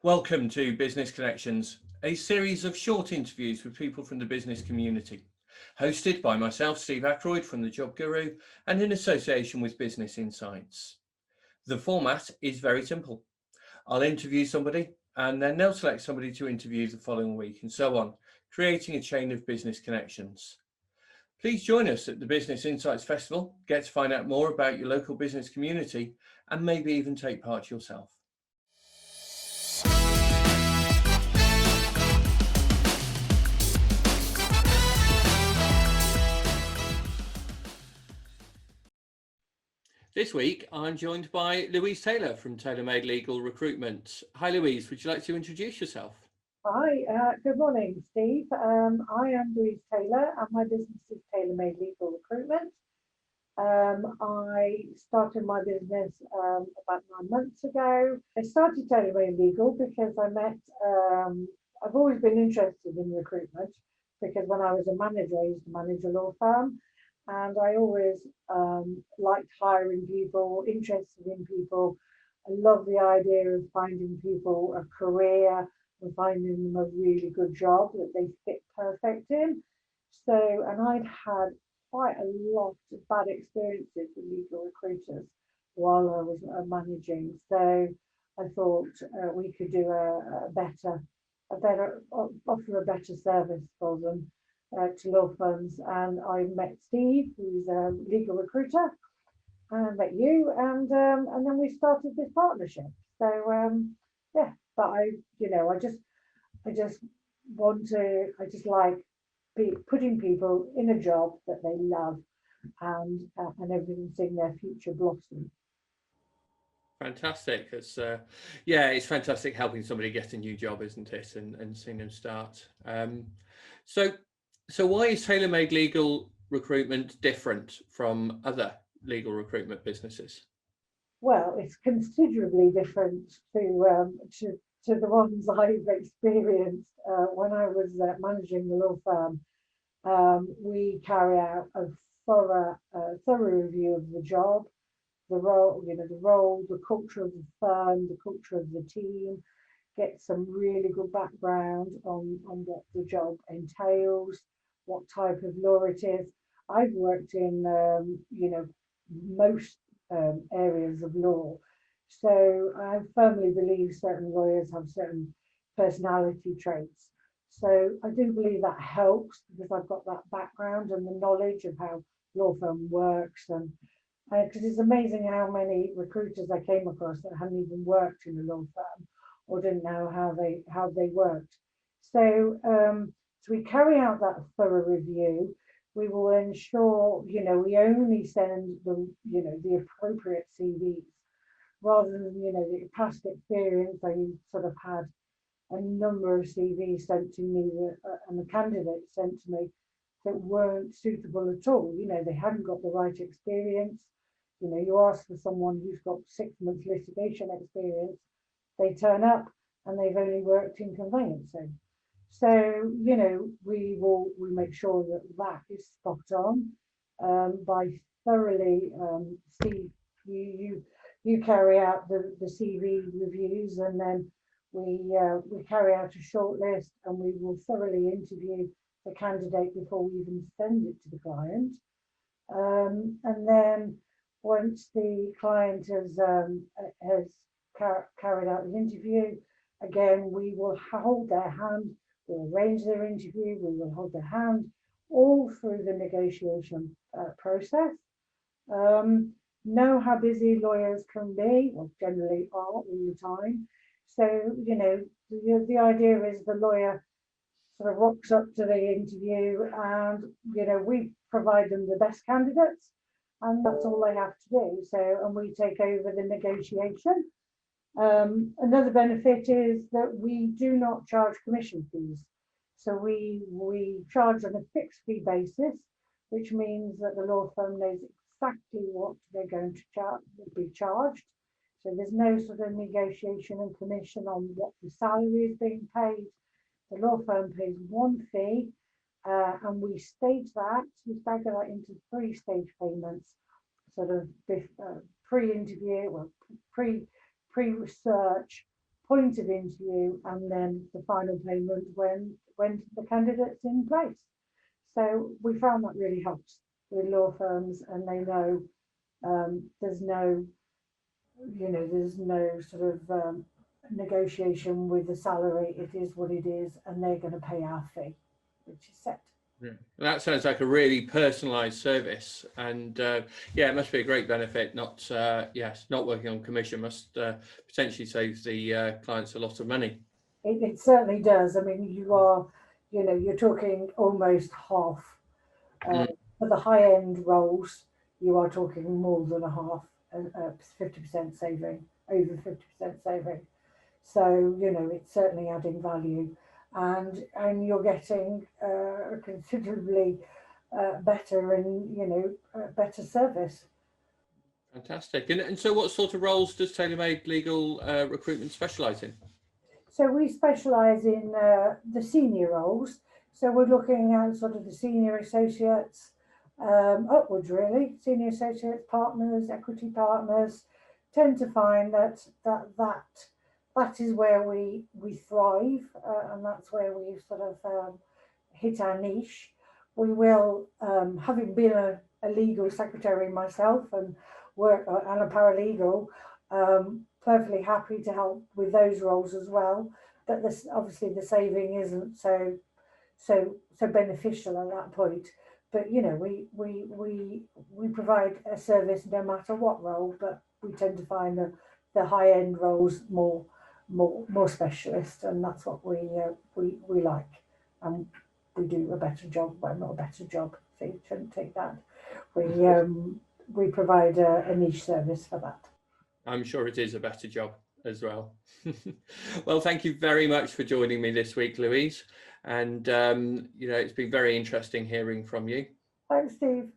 Welcome to Business Connections, a series of short interviews with people from the business community, hosted by myself, Steve Ackroyd from The Job Guru, and in association with Business Insights. The format is very simple. I'll interview somebody and then they'll select somebody to interview the following week and so on, creating a chain of business connections. Please join us at the Business Insights Festival, get to find out more about your local business community and maybe even take part yourself. This week, I'm joined by Louise Taylor from Taylormade Legal Recruitment. Hi, Louise. Would you like to introduce yourself? Hi, good morning, Steve. I am Louise Taylor and my business is Taylormade Legal Recruitment. I started my business about 9 months ago. I started Taylormade Legal because I've always been interested in recruitment because when I was a manager, I used to manage a law firm. And I always liked hiring people, interested in people. I love the idea of finding people a career and finding them a really good job that they fit perfect in. So, and I'd had quite a lot of bad experiences with legal recruiters while I was managing. So I thought we could do offer a better service for them. To law firms, and I met Steve, who's a legal recruiter, and I met you, and then we started this partnership. So yeah, but I just like putting people in a job that they love, and everything seeing their future blossom. Fantastic. It's fantastic helping somebody get a new job, isn't it? And seeing them start. So why is Taylormade Legal Recruitment different from other legal recruitment businesses? Well, it's considerably different to the ones I've experienced when I was managing the law firm. We carry out a thorough review of the job, the role, the culture of the firm, the culture of the team, get some really good background on what the job entails, what type of law it is. I've worked in, most areas of law. So I firmly believe certain lawyers have certain personality traits. So I do believe that helps because I've got that background and the knowledge of how law firm works. And because it's amazing how many recruiters I came across that hadn't even worked in a law firm or didn't know how they worked. So so we carry out that thorough review. We will ensure, we only send them, the appropriate CVs rather than, the past experience. I sort of had a number of CVs sent to me and the candidates sent to me that weren't suitable at all. They hadn't got the right experience. You ask for someone who's got 6 months litigation experience, they turn up and they've only worked in conveyancing. So, we make sure that is spot on by thoroughly, Steve, you carry out the CV reviews, and then we carry out a short list, and we will thoroughly interview the candidate before we even send it to the client. And then once the client has carried out the interview, again, we will hold their hand. We'll arrange their interview, we will hold their hand all through the negotiation process. Know how busy lawyers can be, or generally are all the time. So, the idea is the lawyer sort of rocks up to the interview and, we provide them the best candidates and that's all they have to do. So, and we take over the negotiation. Another benefit is that we do not charge commission fees. So we charge on a fixed fee basis, which means that the law firm knows exactly what they're going to be charged. So there's no sort of negotiation and commission on what the salary is being paid. The law firm pays one fee, and we stagger that into 3-stage payments, sort of pre-interview, pre-research, point of interview and then the final payment when the candidate's in place. So we found that really helps with law firms, and they know there's no, there's no sort of negotiation with the salary. It is what it is, and they're going to pay our fee, which is set. Yeah. That sounds like a really personalised service, and yeah, it must be a great benefit. Not not working on commission must potentially save the clients a lot of money. It certainly does. I mean, you're talking almost half. For the high end roles, you are talking more than a half, 50% saving, over 50% saving. So, it's certainly adding value, and you're getting considerably better and, better service. Fantastic. And so what sort of roles does Taylormade Legal Recruitment specialise in? So we specialise in the senior roles. So we're looking at sort of the senior associates, upwards really, senior associates, partners, equity partners. Tend to find that is where we thrive, and that's where we sort of hit our niche. We will, having been a legal secretary myself and a paralegal, perfectly happy to help with those roles as well. But obviously the saving isn't so beneficial at that point. But we provide a service no matter what role, but we tend to find the high end roles more specialist, and that's what we like, and we do a better job. Well, not a better job, so you shouldn't take that. We provide a niche service for that. I'm sure it is a better job as well. Well, thank you very much for joining me this week, Louise. And, it's been very interesting hearing from you. Thanks, Steve.